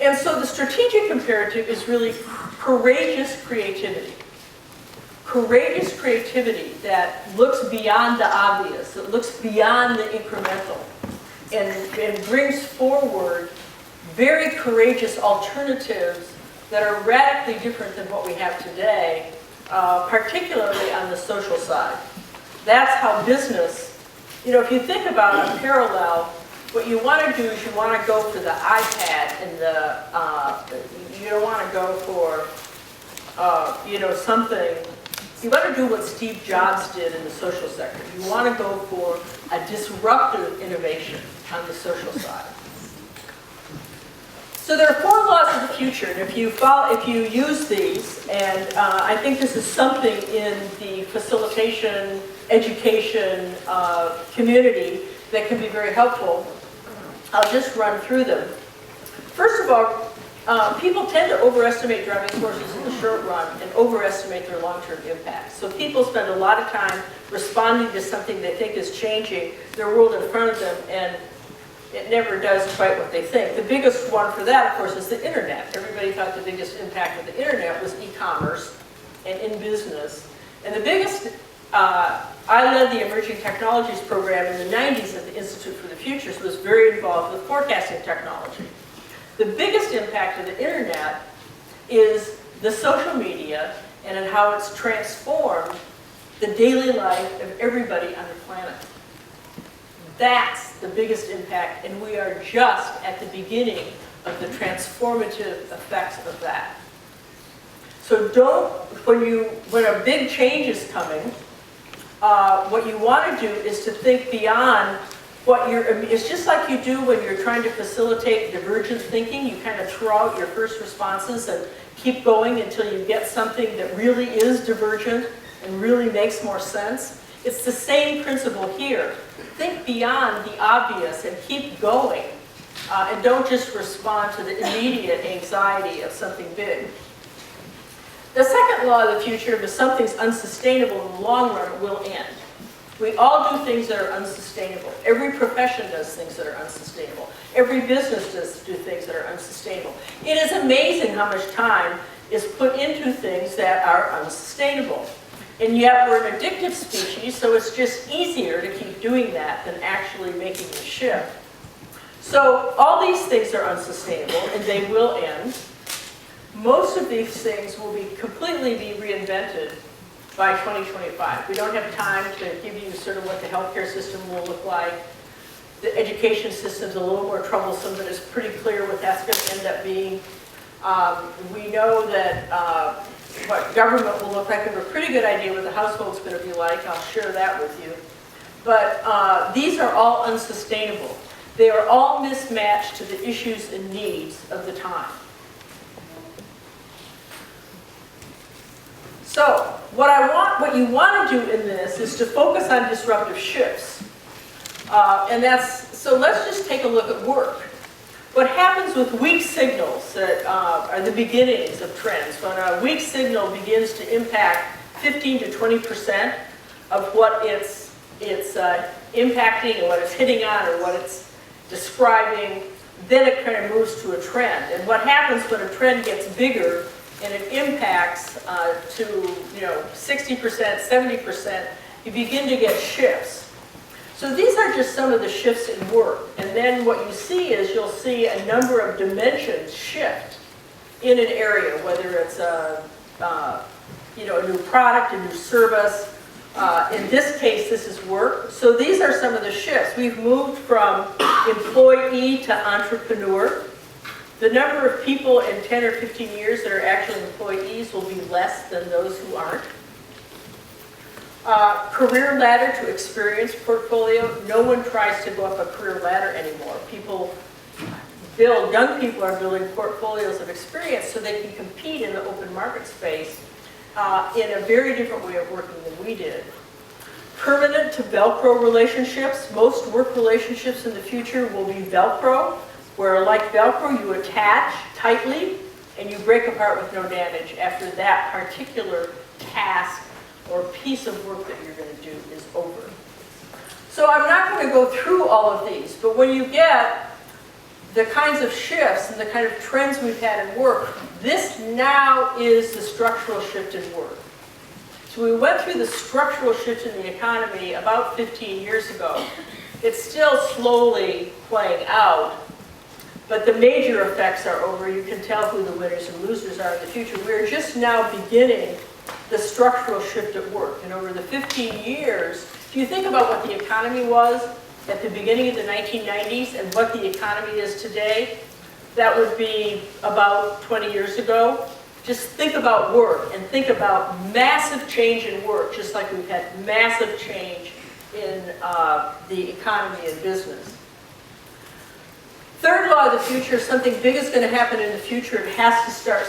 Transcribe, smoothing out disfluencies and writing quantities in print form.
And so the strategic imperative is really courageous creativity. Courageous creativity that looks beyond the obvious, that looks beyond the incremental, and brings forward very courageous alternatives that are radically different than what we have today, particularly on the social side. That's how business, if you think about a parallel, what you want to do is you want to go for the iPad and you don't want to go for, something. You want to do what Steve Jobs did in the social sector. You want to go for a disruptive innovation on the social side. So there are 4 laws of the future, and if you use these, and I think this is something in the facilitation, education community that can be very helpful. I'll just run through them. First of all, people tend to overestimate driving forces in the short run and overestimate their long-term impact. So people spend a lot of time responding to something they think is changing their world in front of them, and it never does quite what they think. The biggest one for that, of course, is the internet. Everybody thought the biggest impact of the internet was e-commerce and in business. And the biggest, I led the Emerging Technologies program in the 90s at the Institute for the Future, so was very involved with forecasting technology. The biggest impact of the internet is the social media and in how it's transformed the daily life of everybody on the planet. That's the biggest impact, and we are just at the beginning of the transformative effects of that. So when a big change is coming, what you want to do is to think beyond it's just like you do when you're trying to facilitate divergent thinking. You kind of throw out your first responses and keep going until you get something that really is divergent and really makes more sense. It's the same principle here. Think beyond the obvious and keep going, and don't just respond to the immediate anxiety of something big. The second law of the future, if something's unsustainable in the long run, it will end. We all do things that are unsustainable. Every profession does things that are unsustainable. Every business does things that are unsustainable. It is amazing how much time is put into things that are unsustainable. And yet we're an addictive species, so it's just easier to keep doing that than actually making the shift. So all these things are unsustainable, and they will end. Most of these things will completely be reinvented by 2025. We don't have time to give you sort of what the healthcare system will look like. The education system's a little more troublesome, but it's pretty clear what that's going to end up being. We know that what government will look like. We have a pretty good idea what the household's going to be like. I'll share that with you. But these are all unsustainable. They are all mismatched to the issues and needs of the time. So what you want to do in this is to focus on disruptive shifts. So let's just take a look at work. What happens with weak signals that are the beginnings of trends, when a weak signal begins to impact 15 to 20% of what it's impacting and what it's hitting on or what it's describing, then it kind of moves to a trend. And what happens when a trend gets bigger and it impacts to 60%, 70%, you begin to get shifts. So these are just some of the shifts in work. And then what you see is you'll see a number of dimensions shift in an area, whether it's a new product, a new service. In this case, this is work. So these are some of the shifts. We've moved from employee to entrepreneur. The number of people in 10 or 15 years that are actually employees will be less than those who aren't. Career ladder to experience portfolio. No one tries to go up a career ladder anymore. Young people are building portfolios of experience so they can compete in the open market space in a very different way of working than we did. Permanent to Velcro relationships. Most work relationships in the future will be Velcro, where like Velcro you attach tightly and you break apart with no damage after that particular task or piece of work that you're going to do is over. So I'm not going to go through all of these, but when you get the kinds of shifts and the kind of trends we've had in work, this now is the structural shift in work. So we went through the structural shift in the economy about 15 years ago. It's still slowly playing out, but the major effects are over. You can tell who the winners and losers are in the future. We're just now beginning the structural shift at work. And over the 15 years, if you think about what the economy was at the beginning of the 1990s and what the economy is today, that would be about 20 years ago. Just think about work and think about massive change in work, just like we've had massive change in the economy and business. Third law of the future, something big is going to happen in the future. It has to start